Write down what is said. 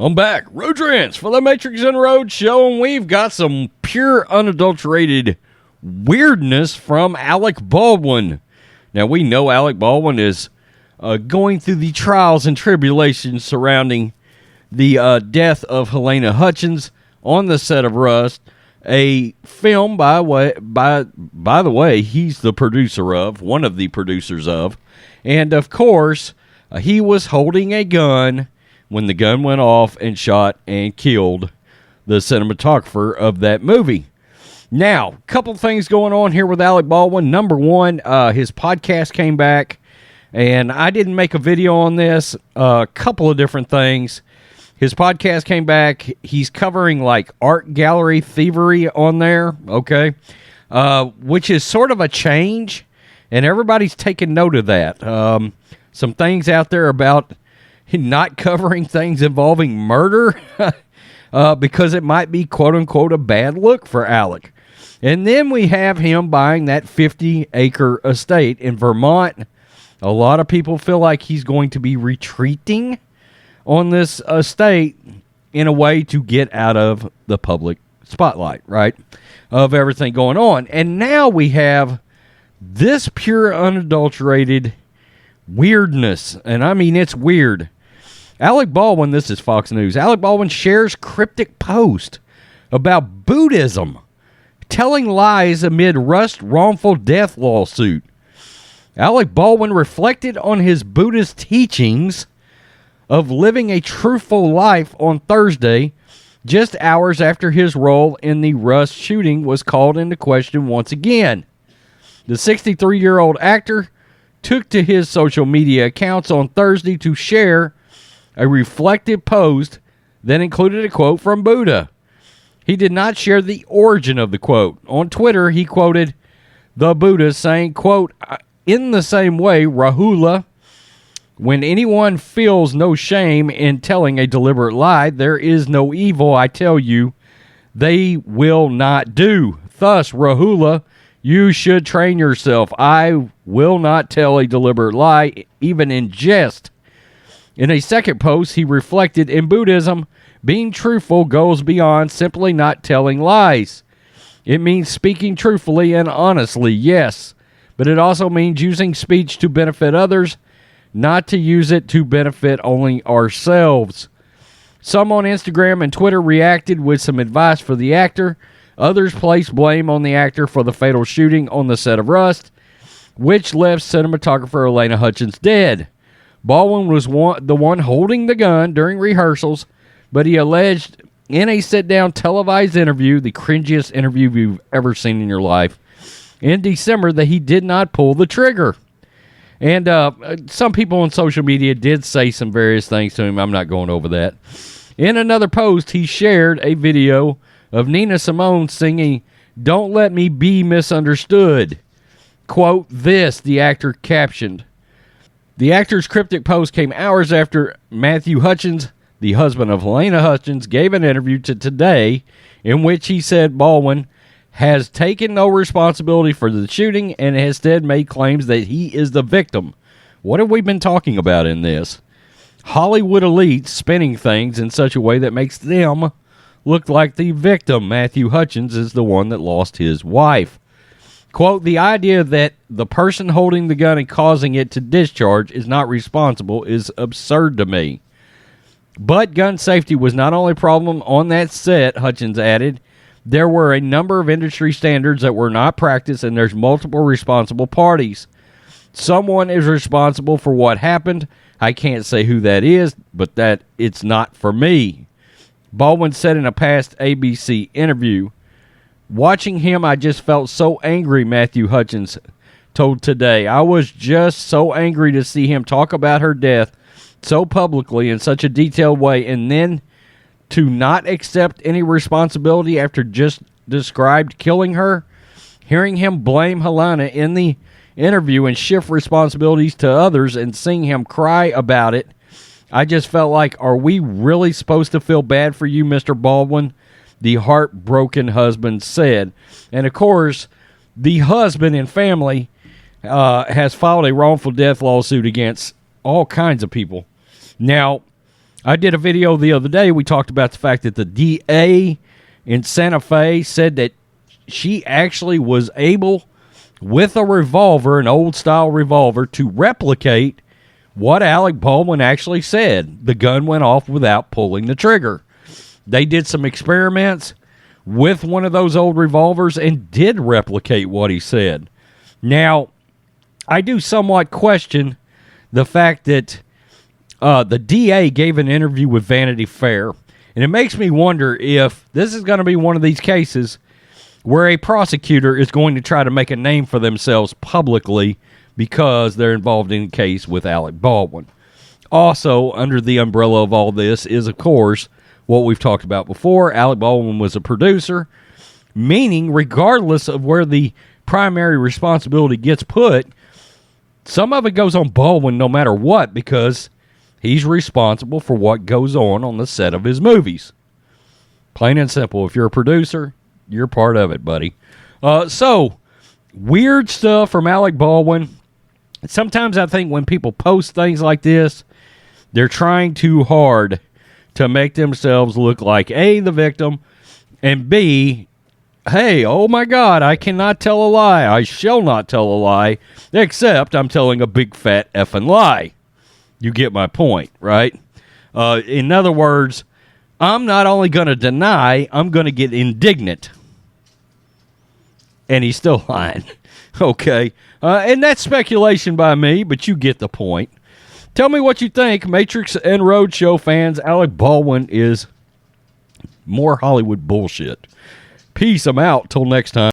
I'm back. Rhodes for the Matrixx and Rhodes show, and we've got some pure, unadulterated weirdness from ALEC Baldwin. Now, we know ALEC Baldwin is going through the trials and tribulations surrounding the death of Halyna Hutchins on the set of Rust, a film, by the way, he's the producer of, one of the producers of, and of course, he was holding a gun when the gun went off and shot and killed the cinematographer of that movie. Now, a couple things going on here with ALEC Baldwin. Number one, his podcast came back, and I didn't make a video on this. A couple of different things. His podcast came back. He's covering like art gallery thievery on there, okay, which is sort of a change, and everybody's taking note of that. Some things out there about not covering things involving murder because it might be quote-unquote a bad look for ALEC. And then we have him buying that 50-acre estate in Vermont. A lot of people feel like he's going to be retreating on this estate in a way to get out of the public spotlight, right, of everything going on. And now we have this pure, unadulterated weirdness. And I mean, it's weird. ALEC Baldwin, this is Fox News. ALEC Baldwin shares cryptic post about Buddhism, telling lies amid Rust wrongful death lawsuit. ALEC Baldwin reflected on his Buddhist teachings of living a truthful life on Thursday, just hours after his role in the Rust shooting was called into question once again. The 63-year-old actor took to his social media accounts on Thursday to share a reflective post that included a quote from Buddha. He did not share the origin of the quote. On Twitter, he quoted the Buddha saying, quote, "In the same way, Rahula, when anyone feels no shame in telling a deliberate lie, there is no evil, I tell you, they will not do. Thus, Rahula, you should train yourself. I will not tell a deliberate lie, even in jest." In a second post, he reflected, in Buddhism, being truthful goes beyond simply not telling lies. It means speaking truthfully and honestly, yes, but it also means using speech to benefit others, not to use it to benefit only ourselves. Some on Instagram and Twitter reacted with some advice for the actor. Others placed blame on the actor for the fatal shooting on the set of Rust, which left cinematographer Halyna Hutchins dead. Baldwin was the one holding the gun during rehearsals, but he alleged in a sit-down televised interview, the cringiest interview you've ever seen in your life, in December, that he did not pull the trigger. And some people on social media did say some various things to him. I'm not going over that. In another post, he shared a video of Nina Simone singing, "Don't Let Me Be Misunderstood." Quote, this, the actor captioned. The actor's cryptic post came hours after Matthew Hutchins, the husband of Halyna Hutchins, gave an interview to Today in which he said Baldwin has taken no responsibility for the shooting and has instead made claims that he is the victim. What have we been talking about in this? Hollywood elites spinning things in such a way that makes them look like the victim. Matthew Hutchins is the one that lost his wife. Quote, the idea that the person holding the gun and causing it to discharge is not responsible is absurd to me. But gun safety was not only a problem on that set, Hutchins added. There were a number of industry standards that were not practiced, and there's multiple responsible parties. Someone is responsible for what happened. I can't say who that is, but that it's not for me. Baldwin said in a past ABC interview, watching him, I just felt so angry, Matthew Hutchins told Today. I was just so angry to see him talk about her death so publicly in such a detailed way, and then to not accept any responsibility after just described killing her. Hearing him blame Halyna in the interview and shift responsibilities to others and seeing him cry about it, I just felt like, are we really supposed to feel bad for you, Mr. Baldwin? The heartbroken husband said. And of course, the husband and family has filed a wrongful death lawsuit against all kinds of people. Now, I did a video the other day. We talked about the fact that the DA in Santa Fe said that she actually was able, with a revolver, an old-style revolver, to replicate what Alec Baldwin actually said. The gun went off without pulling the trigger. They did some experiments with one of those old revolvers and did replicate what he said. Now, I do somewhat question the fact that the DA gave an interview with Vanity Fair, and it makes me wonder if this is going to be one of these cases where a prosecutor is going to try to make a name for themselves publicly because they're involved in a case with Alec Baldwin. Also, under the umbrella of all this is, of course, what we've talked about before. Alec Baldwin was a producer, meaning regardless of where the primary responsibility gets put, some of it goes on Baldwin no matter what, because he's responsible for what goes on the set of his movies. Plain and simple. If you're a producer, you're part of it, buddy. So, weird stuff from Alec Baldwin. Sometimes I think when people post things like this, they're trying too hard to make themselves look like A, the victim, and B, hey, oh my God, I cannot tell a lie. I shall not tell a lie, except I'm telling a big fat effing lie. You get my point, right? In other words, I'm not only going to deny, I'm going to get indignant. And he's still lying. Okay. And that's speculation by me, but you get the point. Tell me what you think. Matrixx and Rhodes show fans, Alec Baldwin is more Hollywood bullshit. Peace. I'm out. Till next time.